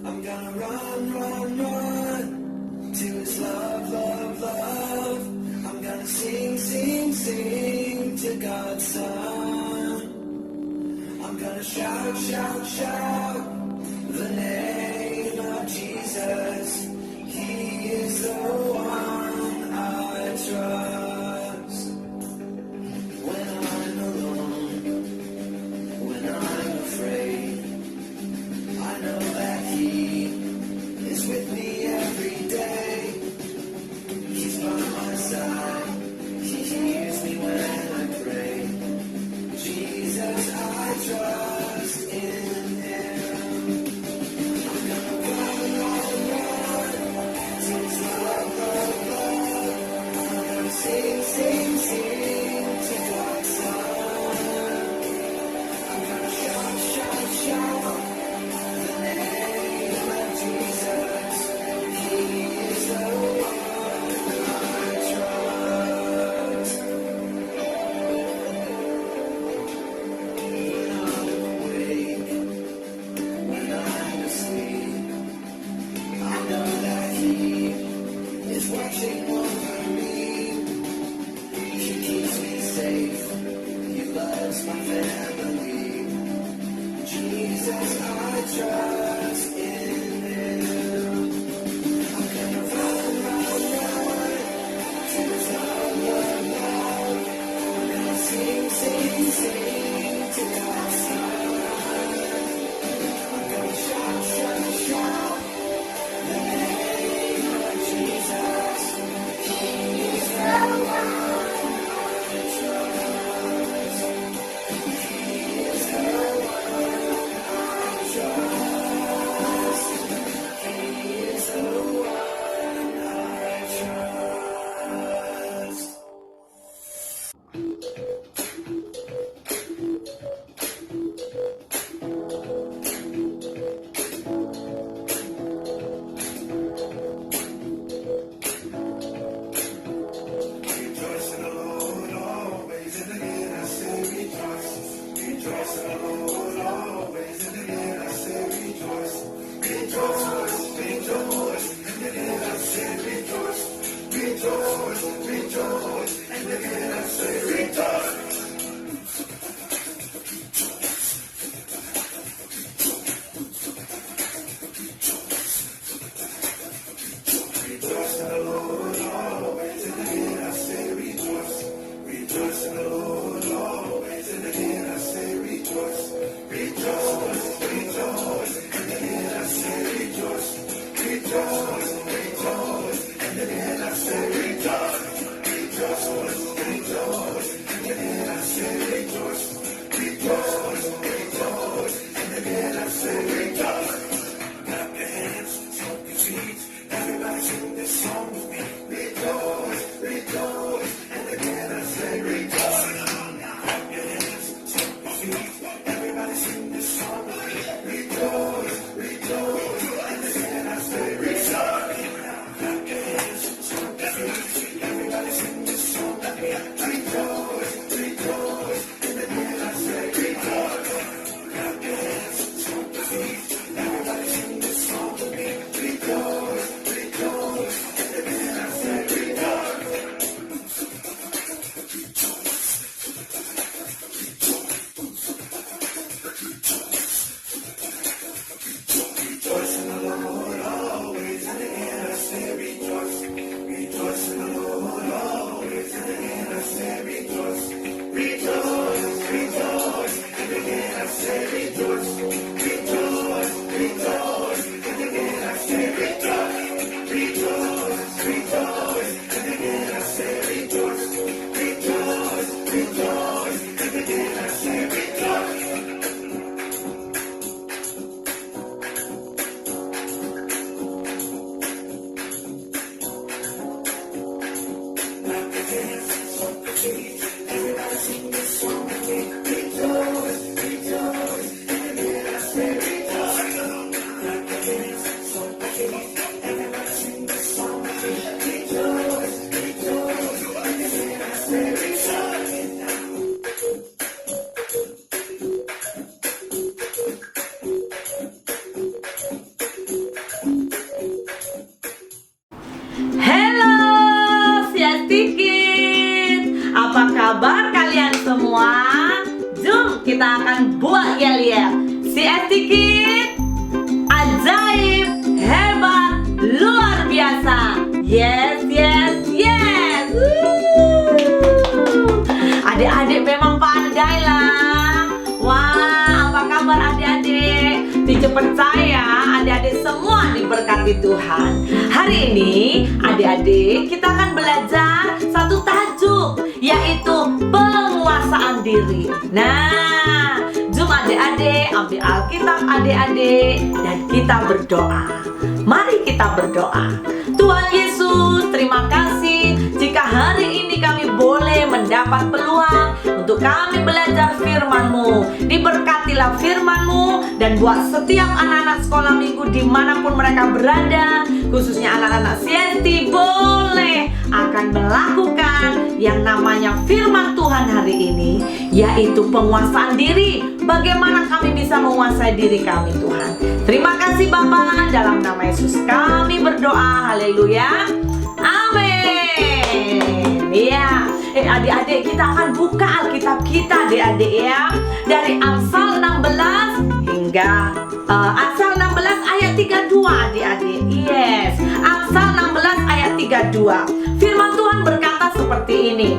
I'm gonna run, run, run to His love, love, love. I'm gonna sing, sing, sing to God's Son. I'm gonna shout, shout, shout the name of Jesus. He is the one I trust. When I'm alone, when I'm afraid, I know that He is with me every day. He's by my side. He hears me when I pray. Jesus, I trust in Him. I'm gonna run, run, run to His love, love, love. I'm gonna sing, sing, sing to God's Son. I'm gonna shout, shout, shout the name of Jesus. He is the one I trust. When I'm awake, when I'm asleep, I know that He is watching over me. He keeps me safe. He loves my family. Jesus, I trust in Him. I'm gonna run, run, run to His love, love, love. I'm gonna sing, sing, sing to God's Son. I'm gonna shout, shout, shout the name of Jesus. He is the one I trust. He is the one I trust. Apa kabar kalian semua? Jom kita akan buat yel-yel. CST Kids, ajaib, hebat, luar biasa. Yes, yes, yes. Adik-adik memang pandai lah. Wah, apa kabar adik-adik? Teacher percaya adik-adik semua diberkati Tuhan. Hari ini adik-adik kita akan belajar satu tajuk, yaitu penguasaan diri. Nah, jom adik-adik ambil Alkitab adik-adik dan kita berdoa. Mari kita berdoa. Tuhan Yesus, terima kasih jika hari ini kami boleh mendapat peluang untuk kami belajar firman-Mu. Diberkatilah firman-Mu dan buat setiap anak-anak sekolah minggu dimanapun mereka berada, khususnya anak-anak CST, boleh akan melakukan yang namanya firman Tuhan hari ini, yaitu penguasaan diri. Bagaimana kami bisa menguasai diri kami, Tuhan? Terima kasih Bapa, dalam nama Yesus kami berdoa. Haleluya. Amin. Ya, adik-adik kita akan buka Alkitab kita adik-adik ya, dari Amsal 16 hingga Amsal 16 ayat 32 adik-adik. Yes, Amsal 16 ayat 32. Firman Tuhan berkata seperti ini: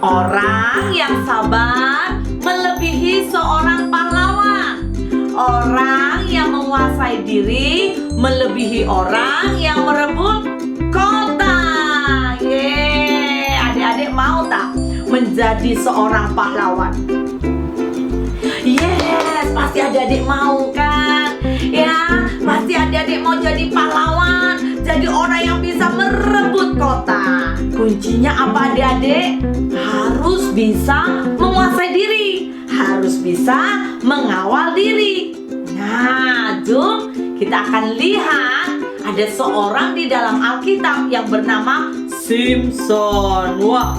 orang yang sabar melebihi seorang pahlawan. Orang yang menguasai diri melebihi orang yang merebut kota. Yeay, adik-adik mau tak menjadi seorang pahlawan? Yes, pasti adik-adik mau kan? Ya, pasti adik-adik mau jadi pahlawan, jadi orang yang bisa merebut kota. Kuncinya apa adik-adik? Harus bisa menguasai diri, harus bisa mengawal diri. Nah, jom kita akan lihat ada seorang di dalam Alkitab yang bernama Simson. Wah,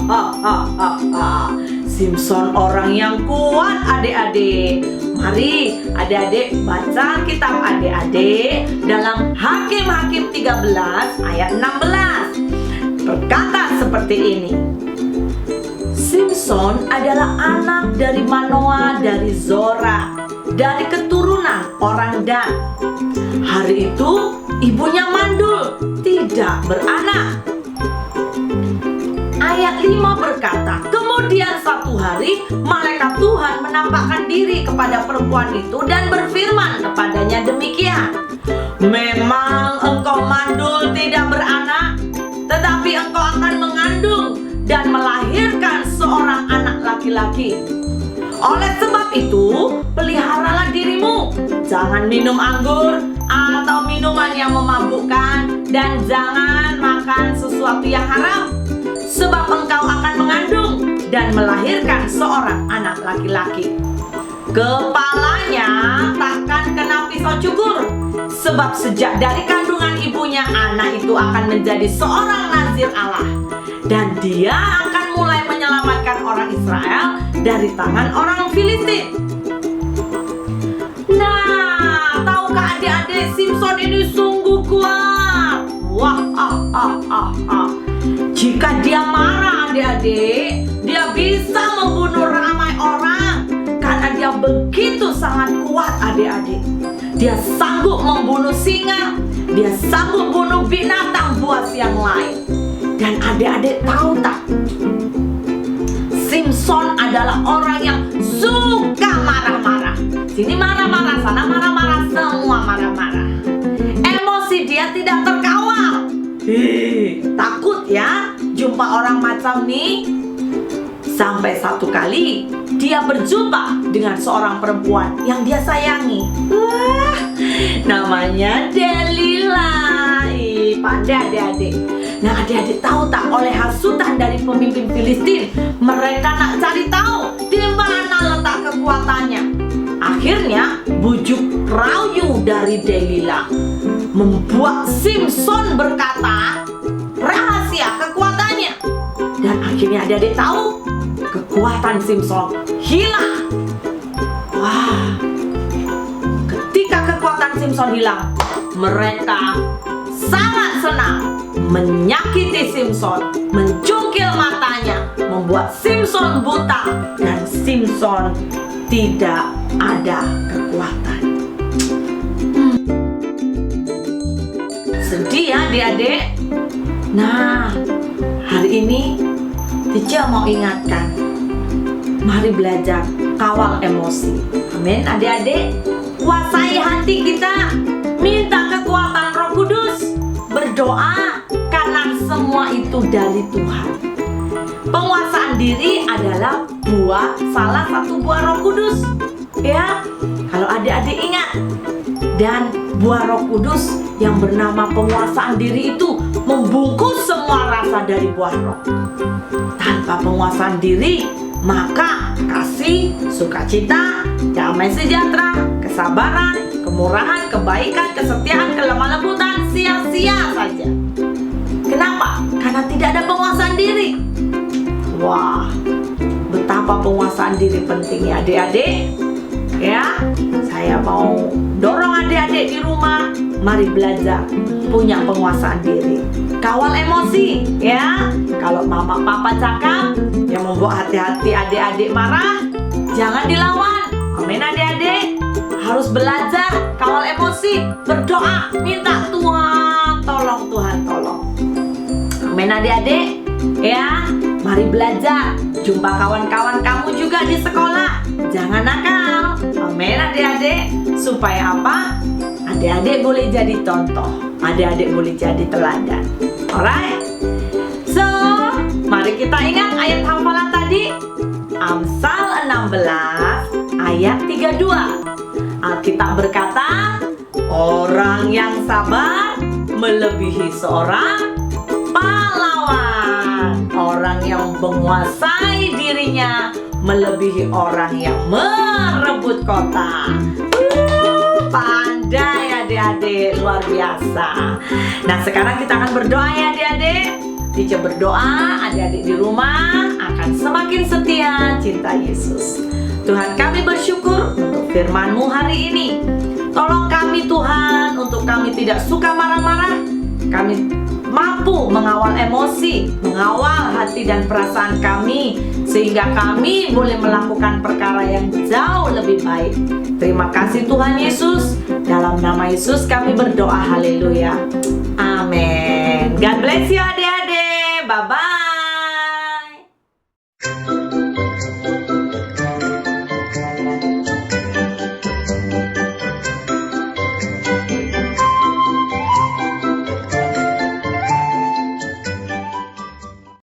Simson orang yang kuat adik-adik. Mari adik-adik baca kitab adik-adik dalam Hakim-Hakim 13 ayat 16. Berkata seperti ini: Simson adalah anak dari Manoah dari Zora, dari keturunan orang Dan. Hari itu ibunya mandul, tidak beranak. Ayat 5 berkata, kemudian satu hari malaikat Tuhan menampakkan diri kepada perempuan itu dan berfirman kepadanya demikian: memang engkau mandul tidak beranak, tetapi engkau akan mengandung dan melahirkan seorang anak laki-laki. Oleh sebab itu, peliharalah dirimu, jangan minum anggur atau minuman yang memabukkan, dan jangan makan sesuatu yang haram, sebab engkau akan mengandung dan melahirkan seorang anak laki-laki. Kepalanya takkan kena pisau cukur, sebab sejak dari kandungan ibunya anak itu akan menjadi seorang nazir Allah, dan dia akan mulai menyelamatkan orang Israel dari tangan orang Filistin. Nah, tahukah adik-adik, Simson ini sungguh kuat. Wah, jika dia marah adik-adik, dia bisa membunuh ramai orang, karena dia begitu sangat kuat adik-adik. Dia sanggup membunuh singa, dia sanggup bunuh binatang buas yang lain. Dan adik-adik tahu tak, Simson adalah orang yang suka marah-marah. Sini marah-marah, sana marah-marah, semua marah-marah. Emosi dia tidak terkawal. Takut ya jumpa orang macam ini. Sampai satu kali dia berjumpa dengan seorang perempuan yang dia sayangi. Namanya Delila. Pandai adik-adik. Nah, adik-adik tahu tak, oleh hasutan dari pemimpin Filistin, mereka nak cari tahu di mana letak kekuatannya. Akhirnya bujuk rayu dari Delila membuat Simson berkata rahasia kekuatannya. Dan akhirnya adik-adik tahu, kekuatan Simson hilang. Wah, ketika kekuatan Simson hilang, mereka sangat senang menyakiti Simson, mencungkil matanya, membuat Simson buta, dan Simson tidak ada kekuatan. Sedih ya adik-adik? Nah, hari ini Teacher mau ingatkan, mari belajar kawal emosi. Amin adik-adik. Kuasai hati kita, minta kekuatan Roh Kudus, berdoa karena semua itu dari Tuhan. Penguasaan diri adalah salah satu buah Roh Kudus. Ya, kalau adik-adik ingat. Dan buah Roh Kudus yang bernama penguasaan diri itu membungkus semua rasa dari buah roh. Tanpa penguasaan diri, maka kasih, sukacita, damai sejahtera, kesabaran, kemurahan, kebaikan, kesetiaan, kelemah lembutan sia-sia saja. Kenapa? Karena tidak ada penguasaan diri. Wah, betapa penguasaan diri pentingnya adik-adik. Ya, saya mau dorong adik-adik di rumah, mari belajar punya penguasaan diri. Kawal emosi, ya. Kalau mama papa cakap yang membuat hati-hati adik-adik marah, jangan dilawan. Amin adik-adik. Harus belajar kawal emosi, berdoa, minta Tuhan tolong, Tuhan tolong. Amin adik-adik. Ya, mari belajar. Jumpa kawan-kawan kamu juga di sekolah. Jangan nakal. Amin adik-adik. Supaya apa? Adik-adik boleh jadi contoh. Adik-adik boleh jadi teladan. Alright? So, mari kita ingat ayat hafalan tadi. Amsal 16 ayat 32. Alkitab berkata, orang yang sabar melebihi seorang pahlawan. Orang yang menguasai dirinya melebihi orang yang merebut kota. Pandai adik-adik, luar biasa. Nah, sekarang kita akan berdoa ya adik-adik. Teacher berdoa, adik-adik di rumah akan semakin setia cinta Yesus. Tuhan, kami bersyukur untuk firman-Mu hari ini. Tolong kami Tuhan, untuk kami tidak suka marah-marah. Kami mampu mengawal emosi, mengawal hati dan perasaan kami, sehingga kami boleh melakukan perkara yang jauh lebih baik. Terima kasih Tuhan Yesus. Dalam nama Yesus kami berdoa, haleluya. Amin. God bless you adik-adik. Bye-bye.